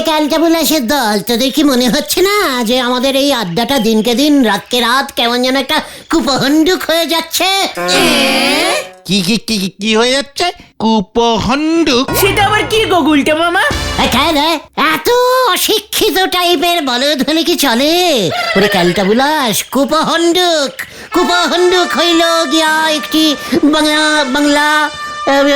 ক্যালটাবুলাসের দল, তোদের কি মনে হচ্ছে না যে আমাদের এই আড্ডাটা দিনকে দিন রাতকে রাত কেমন যেন একটা কুপহণ্ডুক হয়ে যাচ্ছে? কি কি কি কি- কি হয়ে যাচ্ছে? কুপহণ্ডুক? সেটা আবার কি গো গুলটে মামা? এত অশিক্ষিত টাইপের বলদ হলে কি চলে? ওরে ক্যালটাবুলাস, কুপহণ্ডুক কুপহণ্ডুক হইল গিয়া একটি বাংলা বাংলা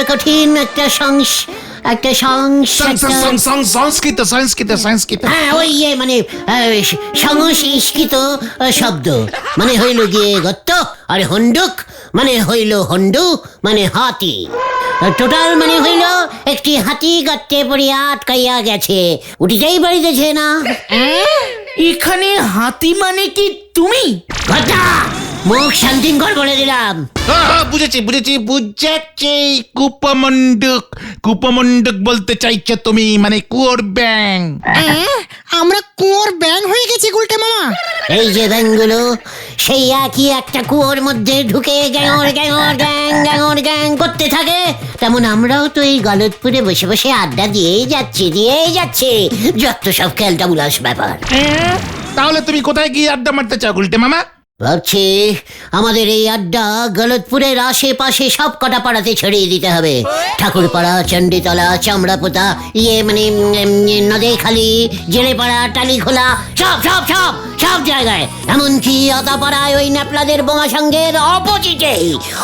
কঠিন একটা সংস্কৃত সংস্কৃত সংস্কৃত। হ্যাঁ, ওই মানে সংস্কৃত শব্দ, মানে হইল গিয়ে গত্ত, আর হন্ডুক মানে হইল হন্ডু মানে হাতি। টোটাল মানে হইল একটি হাতি গর্তে পড়িয়া আটকাইয়া গেছে, উঠিতেই পারিতেছে না। এখানে হাতি মানে কি তুমি? ঘটা মুখ শান্তিঙ্কর বলে দিলাম। বুঝেছি বুঝেছি বুঝেছি, কুপমণ্ডুক কুপমণ্ডুক বলতে চাইছো তুমি, মানে কুয়োর ব্যাং। আমরা কুয়োর ব্যাং হয়ে গেছি গুলটে মামা। এই যে ব্যাংগুলো সেই একই একটা কুয়োর মধ্যে ঢুকে গ্যাঙর গ্যাঙর গ্যাং গ্যাঙর গ্যাং করতে থাকে, তেমন আমরাও তো এই গলতপুরে বসে বসে আড্ডা দিয়েই যাচ্ছি যত সব ক্যালটাবুলাস ব্যাপার। তাহলে তুমি কোথায় গিয়ে আড্ডা মারতে চাও গুলটে মামা? ভাবছি আমাদের এই আড্ডা গলতপুরের আশেপাশে সব কটা পাড়াতে ছড়িয়ে দিতে হবে। ঠাকুরপাড়া, চণ্ডীতলা, চামড়াপোতা, মানে নদেখালি, জেলেপাড়া, টালিখোলা, সব সব সব সব জায়গায়, এমনকি আতাপাড়ায় ওই ন্যাপলাদের বোমা সঙ্গের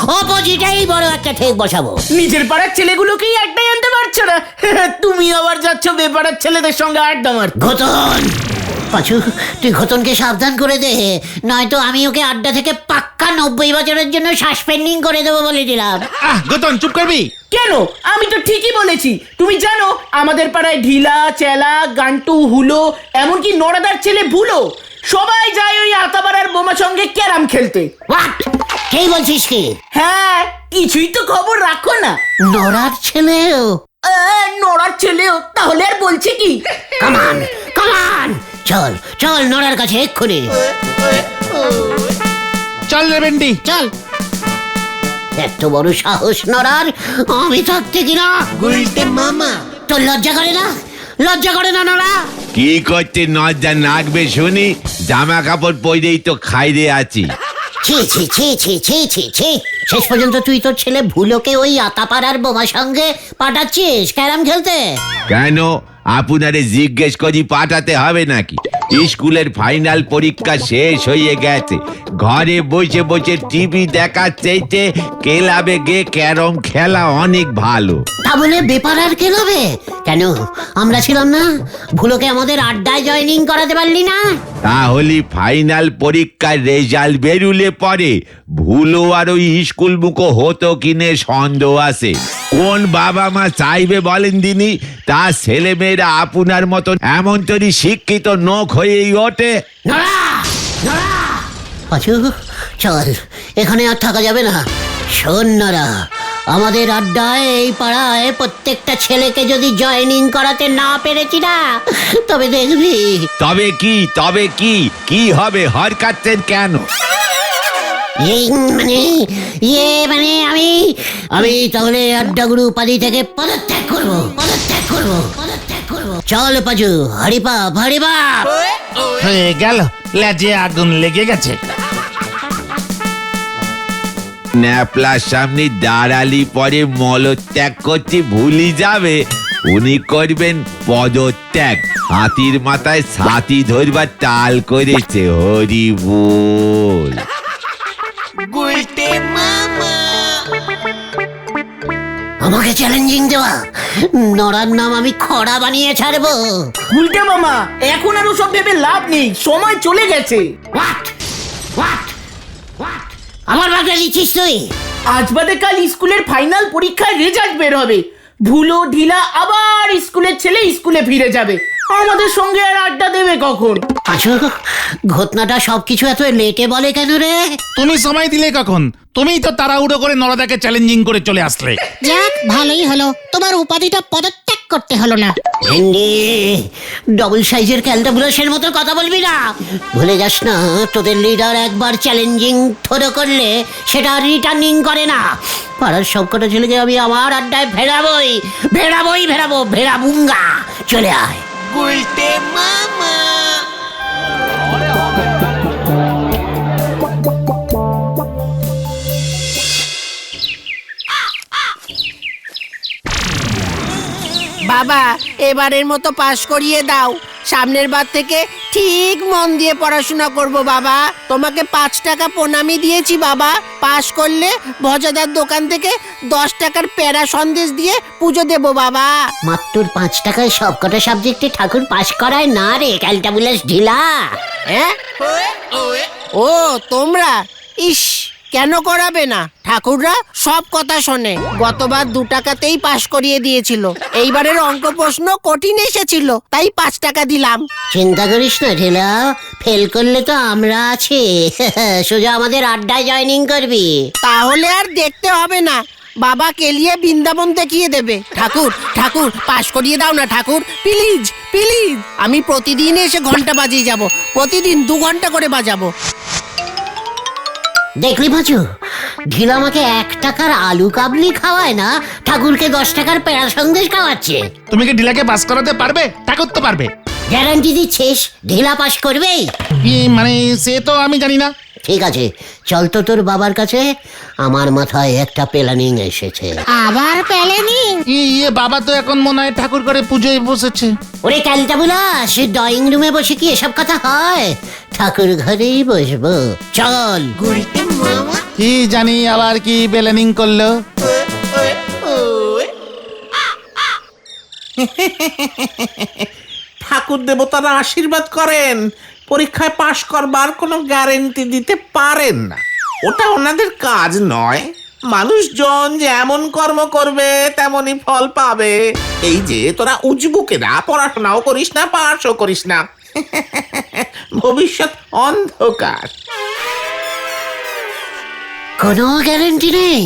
অপোজিটেই বড় একটা ঠেক বসাবো। নিজের পাড়ার ছেলেগুলোকেই আড্ডায় আনতে পারছো না, তুমি আবার যাচ্ছ বেপাড়ার ছেলেদের সঙ্গে আড্ডা মারতে। ঘটন পাঁচু, তুই ঘটনকে সাবধান করে দে, নয়তো আমি ওকে আড্ডা থেকে পাক্কা 90 বছরের জন্য সাসপেন্ডিং করে দেবো বলে দিলাম। গতন চুপ করবি? কেন? আমি তো ঠিকই বলেছি। তুমি জানো আমাদের পাড়ায় ঢিলা, চেলা, গান্টু, হুলো, এমনকি নড়াদার ছেলে ভুলো সবাই যায় ওই আতাপাড়ার বোমা সঙ্গে ক্যারাম খেলতে। হোয়াট? কে বলছিস কি? হ্যাঁ, কিছুই তো খবর রাখো না। নড়ার ছেলেও? নড়ার ছেলেও? তাহলে আর বলছে কি? কামান কামান, চল চল নড়ার কাছে এক্ষুনি চল রে ভেন্ডি চল। এত বড় সাহস নড়ার, আমি থাকতে কিনা? গুলটে মামা, তোর লজ্জা করে না নড়া? কি করতে নজ্জা নাকবে শুনি? জামা কাপড় পরেই তো খাইরে আছি। ছি ছি ছি ছি ছি ছি ছি, শেষ পর্যন্ত তুই তোর ছেলে ভুলোকে ওই আতাপাড়ার বোমা সঙ্গে পাঠাচ্ছিস ক্যারাম খেলতে? কেন আপনারে জিজ্ঞেস করি পাঠাতে হবে নাকি? স্কুলের ফাইনাল পরীক্ষা শেষ হয়ে গেছে, ঘরে বসে বসে টিভি দেখার চাইতে ক্লাবে গিয়ে ক্যারম খেলা অনেক ভালো। তা বলে বেপারার খেলবে কেন? আমরা ছিলাম না? ভুলোকে আমাদের আড্ডায় জয়েনিং করাতে পারলি না? তাহলে ফাইনাল পরীক্ষার রেজাল্ট বেরুলে পরে ভুলো আর ওই স্কুল মুখো হতো কিনে সন্দেহ আছে। কোন বাবা মা চাইবে বলেন দিনি তার ছেলে মেয়েরা আপনার মতন এমন তৈরি শিক্ষিত নোখ হয়েই ওঠে? পাঁচু, চল, এখানে আর থাকা যাবে না। শোন নরা, আমাদের আড্ডায় এই পাড়ায় প্রত্যেকটা ছেলেকে যদি জয়েনিং করাতে না পেরেছি না, তবে দেখবি। তবে কি কি হবে? হর কাটছেন কেন? মানে আমি তাহলে আড্ডাগুরু উপাধি থেকে পদত্যাগ করবো। চল পাঁচু, হরিপাপ হরিপাপ। হয়ে গেল, লেজে আগুন লেগে গেছে। ন্যাপলার সামনে দাঁড়ালি পরে মলত্যাগ করতে ভুলি যাবে, উনি করবেন পদত্যাগ। হাতির মাথায় ছাতি ধরবার তাল করেছে। হরি বল। গুলটে মামা, আমাকে চ্যালেঞ্জিং দেওয়া? নড়ার নাম আমি খড়া বানিয়ে ছাড়বো। গুলটে মামা, এখন আর ওসব ভেবে লাভ নেই, সময় চলে গেছে। হোয়াট আমার বাগড়া দিচ্ছিস তুই? আজ বাদে কাল স্কুলের ফাইনাল পরীক্ষার রেজাল্ট বের হবে। ভুলো ঢিলা আবার স্কুলের ছেলে স্কুলে ফিরে যাবে, আমাদের সঙ্গে আর আড্ডা দেবে কখন? পাঁচু, ঘটনাটা সবকিছু এত লেটে বলে কেন রে? তুমি সময় দিলে কখন? তুমিই তো তাড়াহুড়ো করে নরদাকে চ্যালেঞ্জিং করে চলে আসলে। যাক ভালোই হলো, তোমার উপাধিটা পদত্যাগ করতে হলো না। ভেন্ডি, ডবল সাইজের ক্যালটাবুলাসের মতো কথা বলবি না। ভুলে যাস না, তোদের লিডার একবার চ্যালেঞ্জিং থ্রো করলে সেটা রিটার্নিং করে না। পাড়ার সবকটা ছেলেকে আমি আমার আড্ডায় ভেড়াবুঙ্গা। চলে আয়। বাবা এবারের মতো পাশ করিয়ে দাও, সামনের বার থেকে ঠিক মন দিয়ে পড়াশোনা করব বাবা। তোমাকে 5 টাকা প্রণামী দিয়েছি বাবা, পাশ করলে ভজাদার দোকান থেকে 10 টাকার প্যারা সন্দেশ দিয়ে পুজো দেব বাবা। মাত্র 5 টাকায় সব কটা সাবজেক্টে ঠাকুর পাশ করায় না রে ক্যালটাবুলাস ঢিলা। হ্যাঁ ও তোমরা, ইস কেন করাবে না? ঠাকুররা সব কথা শোনে। গতবার 2 টাকাতেই পাশ করিয়ে দিয়েছিল, এইবারের অঙ্ক প্রশ্ন কঠিন এসেছিল তাই 5 টাকা দিলাম। চিন্তা করিস না ঢিলা, ফেল করলে তো আমরা আছি। সোজা আমাদের আড্ডায় জয়েনিং করবি। তাহলে আর দেখতে হবে না, বাবা কেলিয়ে বৃন্দাবন দেখিয়ে দেবে। ঠাকুর ঠাকুর পাশ করিয়ে দাও না ঠাকুর, প্লিজ প্লিজ। আমি প্রতিদিন এসে ঘন্টা বাজিয়ে যাব, প্রতিদিন 2 ঘন্টা করে বাজাবো। দেখলি বাজু, ঢিলা আমাকে 1 টাকার আলু কাবলি খাওয়ায় না, ঠাকুরকে 10 টাকার পেড়া সন্দেশ খাওয়াচ্ছে। তুমি কি ঢিলাকে পাস করাতে পারবে? ঠাকুর তো পারবে। গ্যারান্টি দিচ্ছিস ঢিলা পাস করবেই? কি মানে সে তো আমি জানি না। ঠিক আছে, চল তো তোর বাবার কাছে, আমার মাথায় একটা প্ল্যানিং এসেছে। আবার পেলেনি? ইয়ে বাবা তো এখন মনে হয় ঠাকুর করে পুজোয় বসেছে। ওরে ক্যালটাবুলাস, ড্রয়িং রুমে বসে কি এসব কথা হয়? ঠাকুর ঘরেই বসবো, চল। কি জানি আবার কি প্ল্যানিং করলো। ঠাকুর দেবতারা আশীর্বাদ করেন, পরীক্ষায় পাশ করবার কোনো গ্যারেন্টি দিতে পারেন না, ওটা ওনাদের কাজ নয়। মানুষজন যেমন কর্ম করবে তেমনই ফল পাবে। এই যে তোরা উজবুকেরা, পড়াশোনাও করিস না, পাশও করিস না, ভবিষ্যৎ অন্ধকার। কোনো গ্যারেন্টি নেই,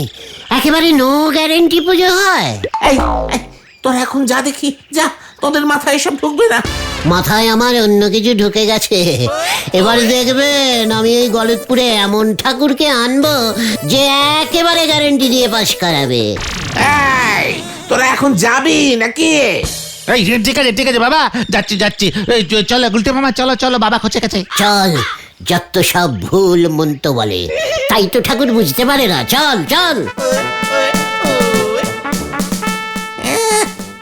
একেবারে নো গ্যারেন্টি পুজো হয়। এই এই, তোরা এখন যা দেখি, যা, তোদের মাথায় এসব ঢুকবে না। মাথায় আমার অন্য কিছু ঢুকে গেছে। এবার দেখবেন আমি এই গলতপুরে এমন ঠাকুরকে আনবো যে একেবারে গ্যারেন্টি দিয়ে পাশ করাবে। এই তোরা এখন যাবি নাকি? এই ঠিক আছে ঠিক আছে বাবা, যাচ্ছি যাচ্ছি। এই চলো গুলটে মামা, চলো চলো, বাবা খোঁচে গেছে। চল, যত সব ভুল মন্ত বলে, তাই তো ঠাকুর বুঝতে পারে না। চল চল।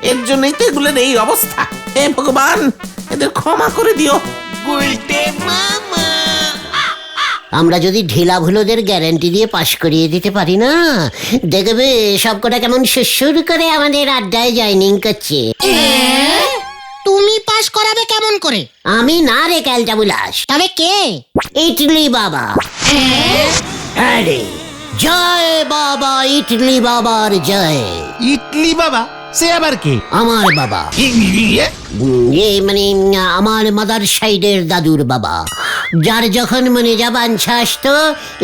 এর জন্যই তো এগুলোর এই অবস্থা। হে ভগবান, এদের ক্ষমা করে দিও। আমরা যদি ঢিলা ভুলোদের গ্যারান্টি দিয়ে পাশ করিয়ে দিতে পারি না, দেখবে সবকটা কেমন সুসুর করে আমাদের আড্ডায় জয়েনিং করছে। তুমি পাস করাবে কেমন করে? আমি না রে ক্যালটাবুলাস, তবে কে? ইটলি বাবা। আরে জয় বাবা, ইটলি বাবার জয়। ইটলি বাবা সে আবার কে? আমার বাবা, মানে আমার মাদার সাইডের দাদুর বাবা, যার যখন মনে যা বাঞ্ছা আসতো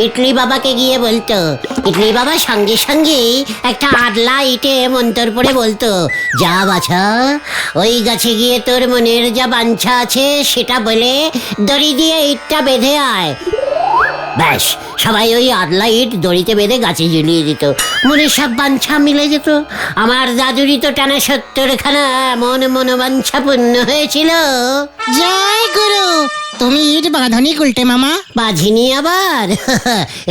ইটলি বাবাকে গিয়ে বলতো। ইটলি বাবা সঙ্গে সঙ্গে একটা আদলা ইটে মন্তর পড়ে বলতো, যা বাছা, ওই গাছে গিয়ে তোর মনের যা বাঞ্ছা আছে সেটা বলে দড়ি দিয়ে ইটটা বেঁধে আয়। ব্যাস, সবাই ওই আদলা ইট দড়িতে বেঁধে গাছে ঝুলিয়ে দিত, মনের সব বাঞ্ছা মিলে যেত। আমার দাদুরই তো টানা 70খানা এমন মনোবাঞ্ছা পূর্ণ হয়েছিল। জয় গুরু, তুমি ইট বাঁধনি গুলটে মামা? বাঝিনি আবার।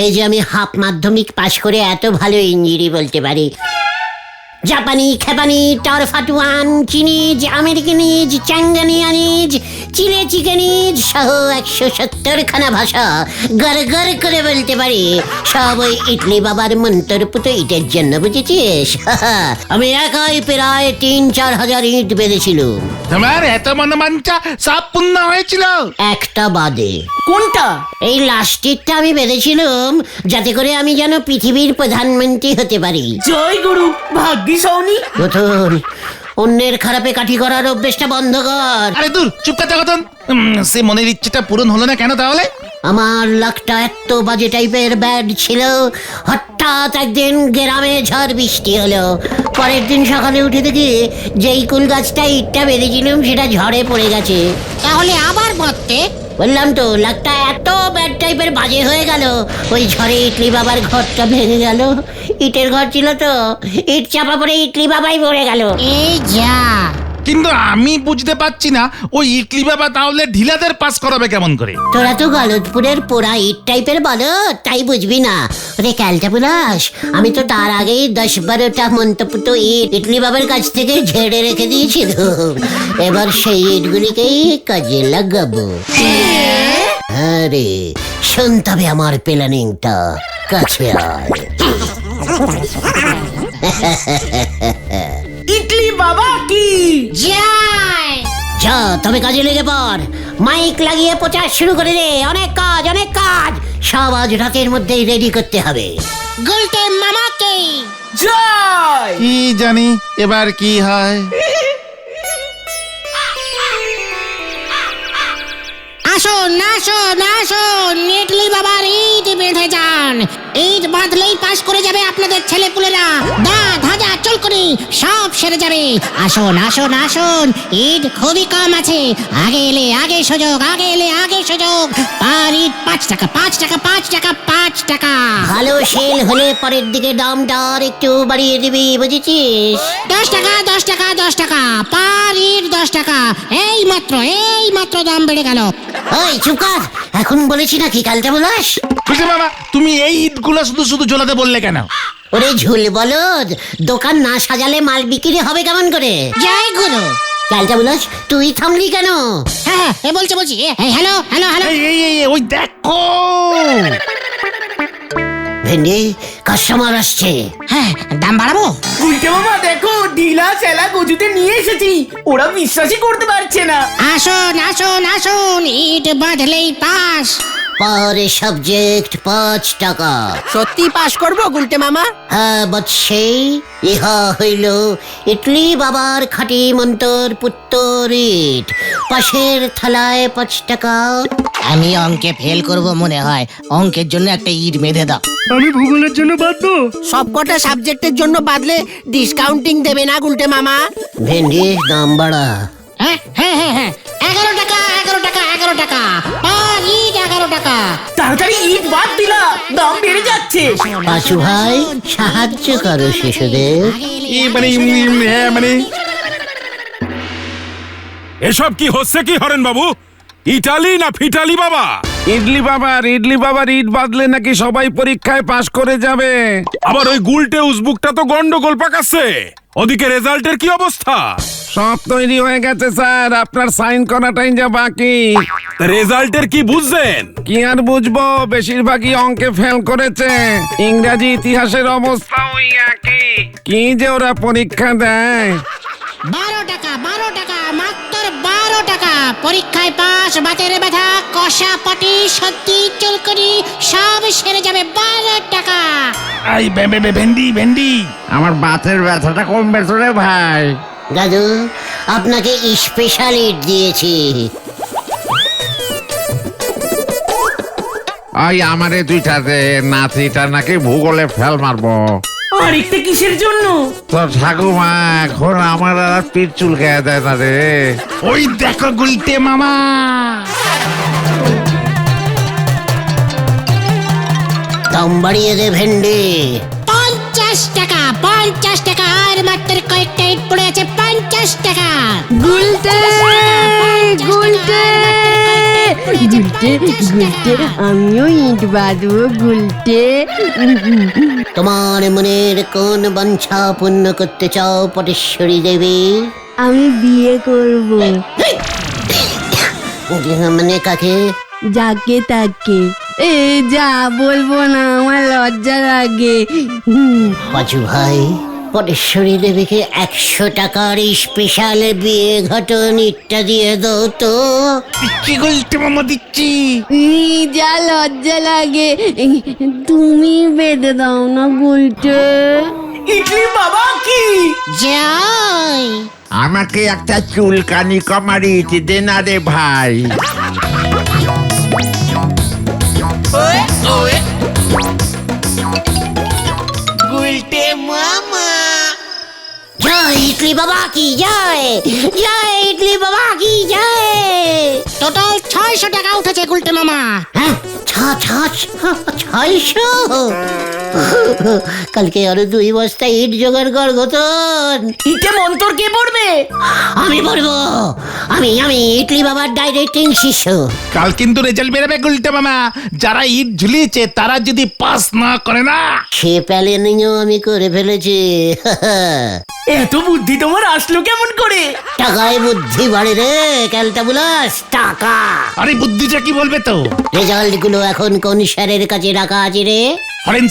এই যে আমি হাফ মাধ্যমিক পাশ করে এত ভালো ইংরেজি বলতে পারি। জাপানি, খেপানি, টরফাটুয়ান, চিনিজ, আমেরিকানিজ, চ্যাঙ্গানিয়ানিজ, চিলে চিকেনিজ সহ 170খানা ভাষা গড় গড় করে বলতে পারি। সব ওই ইটলি বাবার মন্তরপুত ইটের জন্য, বুঝেছিস? আমি একাই প্রায় 3-4 হাজার ইট বেঁধেছিলুম। তোমার এত মনোবাঞ্ছা সব পূর্ণ হয়েছিল? একটা বাদে। কোনটা? এই লাস্টেরটা আমি বেঁধেছিলাম যাতে করে আমি যেন পৃথিবীর প্রধানমন্ত্রী হতে পারি। জয় গুরু, ভাগ্যি সৌনি। রতন, অন্যের খারাপে কাঠি করার অভ্যেসটা বন্ধ কর। আরে দূর, চুপ করতে কথা। সে মনের ইচ্ছেটা পূরণ হলো না কেন তাহলে? আমার লাকটা এত বাজে টাইপের ব্যাড ছিল, হঠাৎ একদিন গ্রামে ঝড় বৃষ্টি হলো। পরের দিন সকালে উঠে দেখি যেই কুল গাছটা ইটটা বেঁধেছিলাম সেটা ঝড়ে পড়ে গেছে। তাহলে আবার বাঁধতে? বললাম তো, লাকটা এত ব্যাড টাইপের বাজে হয়ে গেল, ওই ঝড়ে ইটলি বাবার ঘরটা ভেঙে গেল। ইটের ঘর ছিল তো, ইট চাপা পড়ে ইটলি বাবাই পড়ে গেল। এই যা, কিন্তু আমি বুঝতে পারছি না ওই ইডলি বাবা তাহলে ঢিলাদের পাস করাবে কেমন করে? তোরা তো গলতপুরের পোড়া ইট টাইপের বলো, তাই বুঝবি না। ওরে ক্যালটা বুলাস, আমি তো তার আগেই 10-12টা মন্তপুত ইট ইডলি বাবার কাছ থেকে ঝেড়ে রেখে দিয়েছি। এবার সেই ইটগুলিকেই কাজে লাগাবো। আরে শুনতে হবে আমার প্ল্যানিংটা, কাছে আয়। ইডলি বাবা কি জয় যা তবে কাজে লেগে পড়, মাইক লাগিয়ে প্রচার শুরু করে দে। অনেক কাজ, অনেক কাজ, সব আজ রাতের মধ্যেই রেডি করতে হবে। গুলটে মামাকে জয়। কি জানি এবার কি হয়। আসুন আসুন আসুন, ইডলি বাবার ইট বেঁধে যান। ইট বাঁধলেই পাশ করে যাবে আপনাদের ছেলেপুলেরা। দাঁত হাজা চলকুনি সব সেরে যাবে। আসুন আসুন আসুন, ইট খুবই কম আছে। আগে এলে আগে সুযোগ, আগে এলে আগে সুযোগ। পার ইট 5 টাকা 5 টাকা 5 টাকা 5 টাকা। ভালো সেল হলে পরের দিকে দামটা আর একটু বাড়িয়ে দিবি, বুঝেছিস? 10 টাকা 10 টাকা 10 টাকা পার ইট 10 টাকা। এই মাত্র দাম বেড়ে গেল। ওই চুপ কর, এখন বলেছি নাকি কালটা বলাস? বুঝলি বাবা, তুমি এই ইটগুলো শুধু শুধু ঝোলাতে বললে কেন? ওরে ঝুল বলদ, দোকান না সাজালে মাল বিক্রি হবে কেমন করে? জয় গুরু। কালটা বলাস, তুই থামলি কেন? হ্যাঁ বলছি হ্যালো হ্যালো হ্যালো। এই ওই দেখো। ভেন্ডি, কাস্টমার আসছে। হ্যাঁ দাম বাড়াবো? উল্টে বাবা দেখো, ঢিলা চেলা গজুতে নিয়ে এসেছি। ওরা বিশ্বাসই করতে পারছে না। আসুন আসুন আসুন, ইট বাঁধলেই পাস। পার সাবজেক্ট 5 টাকা। সত্যি পাশ করব গুলটে মামা? হ্যাঁ বৎসে, ইহা হইল ইডলি বাবার খাঁটি মন্তর পুত্তর ইট। পাশের থালায় 5 টাকা। আমি অঙ্কে ফেল করব মনে হয়, অঙ্কের জন্য একটা ইট বেঁধে দাও। সবকটা সাবজেক্টের জন্য বাদলে ডিসকাউন্টিং দেবে না গুলটে মামা? ভেন্ডি, দাম বাড়া। হ্যাঁ 11 টাকা 11 টাকা 11 টাকা পার ইট 11 টাকা। তাড়াতাড়ি ইট বাদ দিলা, দাম বেড়ে যাচ্ছে। পাঁচু ভাই, সাহায্য করো শিশুদের। মানে এসব কি হচ্ছে কি হরেন বাবু? ইটালি না ফিটালি বাবা? ইডলি বাবার ইট বাদলে নাকি সবাই পরীক্ষায় পাশ করে যাবে। আবার ওই গুলটে উসবুকটা তো গন্ডগোল পাকাচ্ছে। ওদিকে রেজাল্টের কি অবস্থা? সব তৈরি হয়ে গেছে স্যার, আপনার সাইন করাটাই যা বাকি। রেজাল্টের কি বুঝছেন? কি আর বুঝবো, বেশিরভাগই অঙ্কে ফেল করেছে। ইংরাজি ইতিহাসের অবস্থা ওই একই। কি যে ওরা পরীক্ষা দেয়। 12 টাকা মাত্র 12 টাকা। পরীক্ষায় পাস, বাতের ব্যথা, কষা পাটি, সত্যি চুলকুনি সব সেরে যাবে 12 টাকা। আই ভেন্ডি আমার বাতের ব্যথাটা কমবে তো রে ভাই। দাদু, আপনাকে স্পেশাল ইট দিয়েছি। ওই আমারে দুইটাতে, নাতিটা নাকি ভূগোলে ফেল মারবো। আরেকটা কিসের জন্য? তো ঠাকুমা এখন আমার আর পিঠ চুলকায় দেয় না রে। ওই দেখো গুলটে মামা। দাম বাড়িয়ে দে ভেন্ডি। 50 টাকা আর মাত্র কয়েকটা ইট পড়ে আছে 50 টাকা। গুলটে আমিও ইট বাঁধবো গুলটে। তোমার মনের কোন বাঞ্ছা পূর্ণ করতে চাও পটেশ্বরী দেবী? আমি বিয়ে করব, মানে কাকে? যাকে তাকে। এ যা বলবো না, আমার লজ্জা লাগে। পাঁচু ভাই, পটেশ্বরী দেবীকে 100 টাকার স্পেশাল বিয়ে ঘটন ইটটা দিয়ে দাও তো। কি গুলটে মামা দিচ্ছি। যা লজ্জা লাগে, তুমি বেঁধে দাও না গুলটে। ইডলি বাবা কি জয়। আমাকে একটা চুলকানি কমারি দে না রে ভাই। জয় ইডলি বাবা কি জয়, জয় ইডলি বাবা কি জয়। টোটাল 600 টাকা উঠেছে গুলটে মামা। হ্যাঁ, ছয়শো? কালকে আরো 2 বস্তা ইট জোগাড় কর গতন। ইটে মন্তর কে পড়বে? আমি বলবো, আমি ইডলি বাবার ডাইরেক্টিং শিষ্য। কাল কিন্তু রেজাল্ট বেরোবে গুলটে মামা, যারা ইট ঝুলিয়েছে তারা যদি পাস না করে না। সে প্ল্যানিংও আমি করে ফেলেছি। এত বুদ্ধি তোমার আসলো কেমন করে? টাকায় বুদ্ধি বাড়ে রে ক্যালটাবুলাস, টাকা। আরে বুদ্ধিটা কি বলবে তো? রেজাল্ট গুলো এখন কোন স্যারের কাছে রাখা আছে রে? হরেন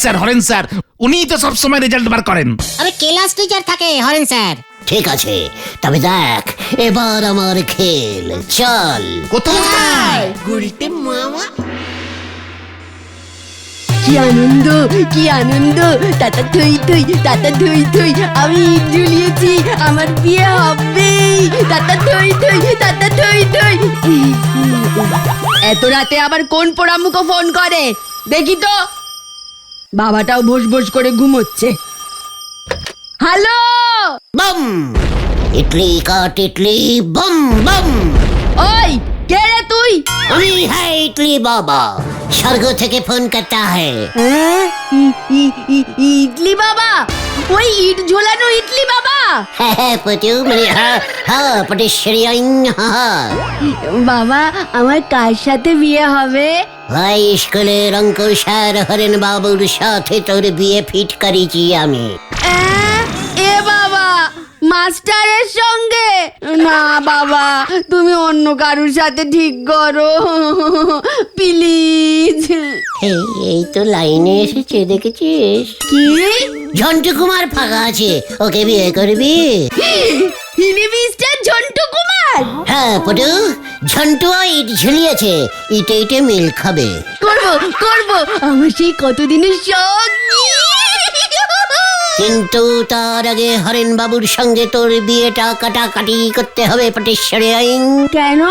স্যার, উনিই তো সবসময় রেজাল্ট বার করেন। আরে ক্লাস টিচার থাকে হরেন স্যার। ঠিক আছে, তবে দেখ এবার আমার খেল, চল। কোথায়? গুলটে মামা। কি আনন্দ, কি আনন্দ! টাটা থই থই, টাটা থই থই, আমি ইট ঝুলিয়েছি, আমার বিয়ে হবে। টাটা থই থই, টাটা থই থই। এত রাতে আবার কোন পোড়ামুখো ফোন করে দেখি তো। বাবাটাও ভোস ভোস করে ঘুমোচ্ছে। হ্যালো, বম ইডলি কাট ইডলি, বম বম। ওই কে রে তুই? আমি হ্যাঁ ইডলি বাবা, স্বর্গ থেকে ফোন করতা হ্যায়। ইডলি বাবা? ওই ইট ঝোলানো ইডলি বাবা? হ্যাঁ পটু, মানে হ্যাঁ পটেশ্বরী আইন। বাবা, আমার কার সাথে বিয়ে হবে? হাই স্কুলের অঙ্ক স্যার হরেন বাবুর সাথে তোর বিয়ে ফিট করেছি আমি। এ বাবা, মাস্টারের সঙ্গে? না বাবা, তুমি অন্য কারুর সাথে ঠিক করো প্লিজ। এই তো লাইনে এসেছে, দেখেছিস? কি? ঝন্টু কুমার ফাঁকা আছে, ওকে বিয়ে করবি? হিলি মিস্টার ঝন্টু কুমার? হ্যাঁ পটু, ঝন্টু ইট ঝুলিয়েছে, ইটে ইটে মিল খাবে। করবো করবো, আমার সেই কতদিনের শখ। কিন্তু তার আগে হরেন বাবুর সঙ্গে তোর বিয়েটা কাটাকাটি করতে হবে পটেশ্বরী আইন। কেন?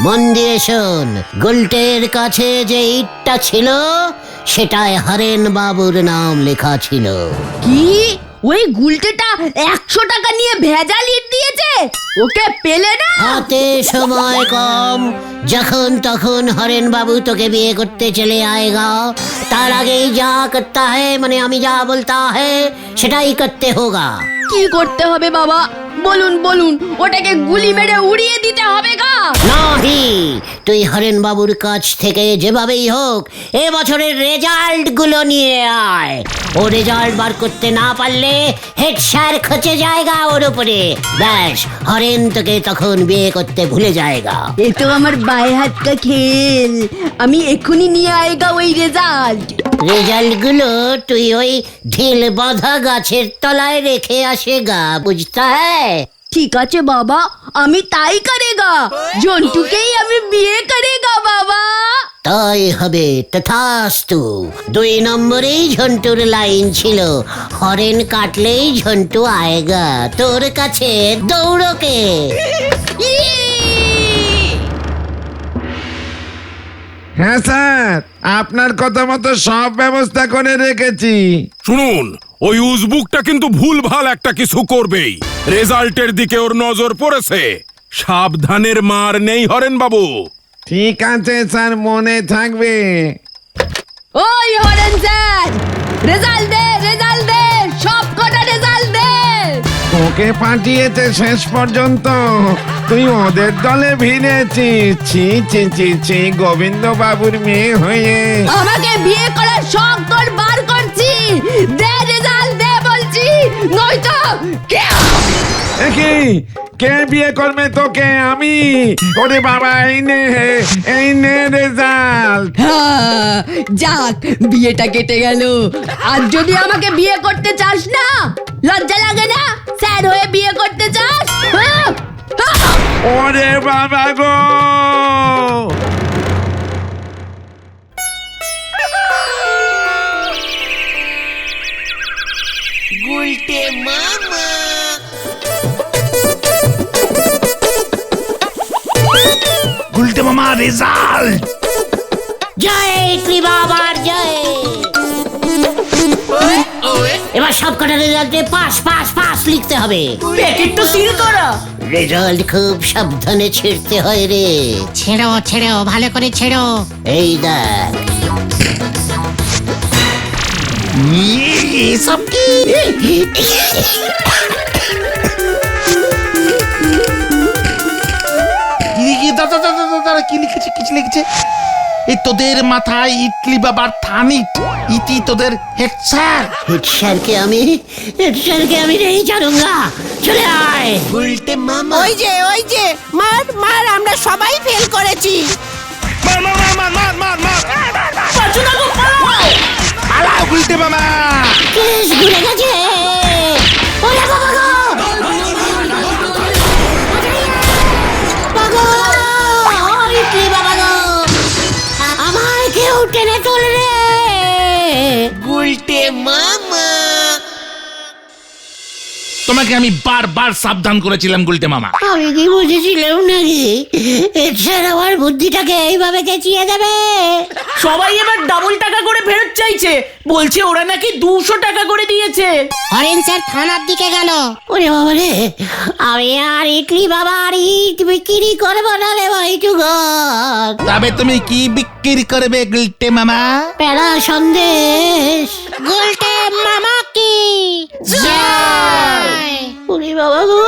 মন দিয়ে শোন, গুলটের কাছে যে ইটটা ছিল সেটায় হরেন বাবুর নাম লেখা ছিল। কি? ওই গুলটেটা 100 টাকা নিয়ে ভেজাল ইট দিয়েছে? ওকে পেলে না? হাতে সময় কম, যখন তখন হরেন বাবু তোকে বিয়ে করতে চলে আएगा। তার আগেই যা করতা है, মানে আমি যা বলতা है সেটাই করতে होगा। কি করতে হবে বাবা? বলুন বলুন, ওটাকে গুলি মেরে উড়িয়ে দিতে হবে গা? নাহি, তুই হরেন বাবুর কাছ থেকে যেভাবেই হোক এ বছরের রেজাল্ট গুলো নিয়ে আয়। ও রেজাল্ট বার করতে না পারলে হেড স্যার খচে যায়গা ওর উপরে। ব্যাস, হরেন তোকে তখন বিয়ে করতে ভুলে যায়গা। এ তো আমার বাই হাত কা খেল। আমি এক্ষুনি নিয়ে আएगा ওই রেজাল্ট। রেজাল্ট গুলো তুই ওই ঢিল বাঁধা গাছের তলায় রেখে আসেগা, বুঝতা হ্যায়? ঠিক আছে বাবা, আমি তাই করেগা। জন্টুকেই আমি বিয়ে করেগা বাবা। তাই হবে, তথাস্তু। 2 নম্বরেই ঝন্টুর লাইন ছিল, হরেন কাটলেই ঝন্টু আয়েগা তোর কাছে দৌড়কে। হ্যাঁ স্যার, আপনার কথা মতো সব ব্যবস্থা করে রেখেছি। শুনুন, ওই উজবুকটা কিন্তু ভুলভাল একটা কিছু করবেই। রেজাল্টের দিকে ওর নজর পড়েছে, সাবধানের মার নেই হরেন বাবু। ঠিক আছে স্যার, মনে থাকবে। ওই হরেন স্যার, রেজাল্ট দে, রেজাল্ট দে, সব কটা রেজাল্ট দে। তোকে পাঠিয়েছে শেষ পর্যন্ত, তুই ওদের দলে ভিড়েছিস। ছি ছি ছি ছি, গোবিন্দ বাবুর মেয়ে হয়ে। আমাকে বিয়ে করার শখ তোর বার করছি। দে রেজাল্ট দে বলছি, নয়তো কি কে বিয়ে করবে তোকে? আমি? ওরে বাবা, এই নে রেজাল্ট। হ্যাঁ, যাক, বিয়েটা কেটে গেল। আর যদি আমাকে বিয়ে করতে চাস না, লজ্জা লাগে না? স্যার হয়ে বিয়ে করতে চাস? হ্যাঁ? হ্যাঁ? ওরে বাবা গো! গুলটে মামা। গুলটে মামা রেজাল্ট। জয় ইডলি বাবার জয়। এবার সব কটা রেজাল্টে পাস পাস পাস লিখতে হবে। প্যাকেট তো সিল করা। রেজাল্ট খুব সাবধানে ছিঁড়তে হয় রে। ছেড়ো ছেড়ো, ভালো করে ছেড়ো। এই দেখ, এসব কি? দাদা কি লিখেছে? কিছু লিখেছে? এই তোদের মাথায় ইটলি বাবার থানিট, ইতি তোদের হেড স্যার। হেড স্যারকে আমি नहीं ছাড়ুঙ্গা। চলে আয়। ওই যে মার মার, আমরা সবাই ফেল করেছি। পাঁচু দাদু পালাও! পালাও গুলটে মামা। কেস ঘুরে গেছে। ওরে বাবা গো! বাবা গো! ইডলি বাবা গো! আমায় কেউ টেনে তোল রে। তোমাকে আমি বারবার সাবধান করেছিলাম গুলটে মামা। আমি কি বুঝেছিলাম নাকি হেড স্যার আমার বুদ্ধিটাকে এইভাবে চেঁচিয়ে দেবে? সবাই এবার ডাবল টাকা করে ফেরত চাইছে, বলছে ওরা নাকি 200 টাকা করে দিয়েছে। হরেন স্যার থানার দিকে গেল। ওরে বাবা রে, আমি আর ইডলি বাবা আর ইট বিক্রি করবো না রে ভাই টুগর। তবে তুমি কি বিক্রি করবে গুলটে মামা? প্যারা সন্দেশ। গুলটে মামা কি জয়। ওরে বাবা গো!